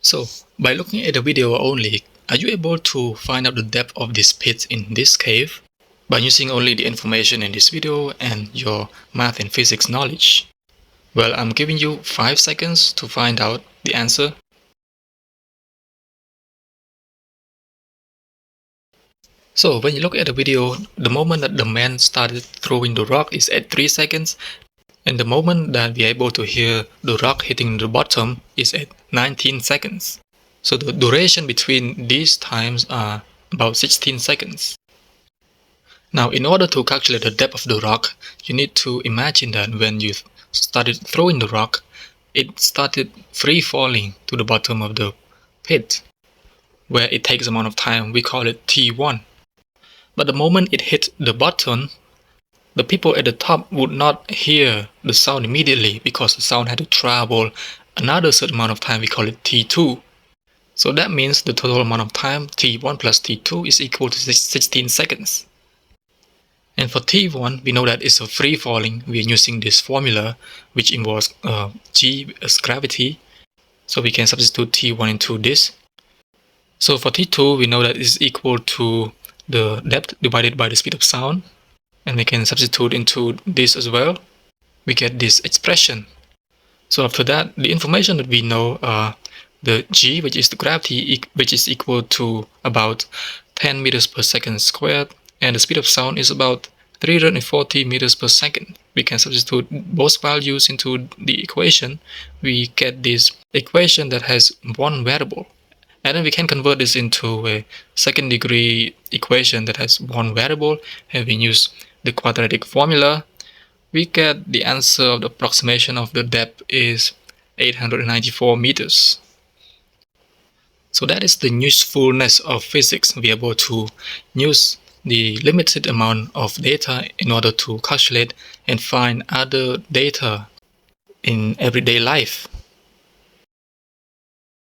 So, by looking at the video only, are you able to find out the depth of this pit in this cave? By using only the information in this video and your math and physics knowledge? Well, I'm giving you 5 seconds to find out the answer. So, when you look at the video, the moment that the man started throwing the rock is at 3 seconds, and the moment that we're able to hear the rock hitting the bottom is at 19 seconds. So the duration between these times are about 16 seconds. Now, in order to calculate the depth of the rock, you need to imagine that when you started throwing the rock, it started free falling to the bottom of the pit, where it takes amount of time. We call it T1. But the moment it hit the bottom, the people at the top would not hear the sound immediately because the sound had to travel another certain amount of time. We call it T2. So that means the total amount of time, T1 plus T2, is equal to 16 seconds. And for T1, we know that it's a free falling. We are using this formula, which involves G as gravity. So we can substitute T1 into this. So for T2, we know that it's equal to the depth divided by the speed of sound. And we can substitute into this as well. We get this expression. So after that, the information that we know are the G, which is the gravity, which is equal to about 10 meters per second squared, and the speed of sound is about 340 meters per second. We can substitute both values into the equation. We get this equation that has one variable. And then we can convert this into a second degree equation that has one variable. Having used the quadratic formula, we get the answer of the approximation of the depth is 894 meters. So that is the usefulness of physics. We are able to use the limited amount of data in order to calculate and find other data in everyday life.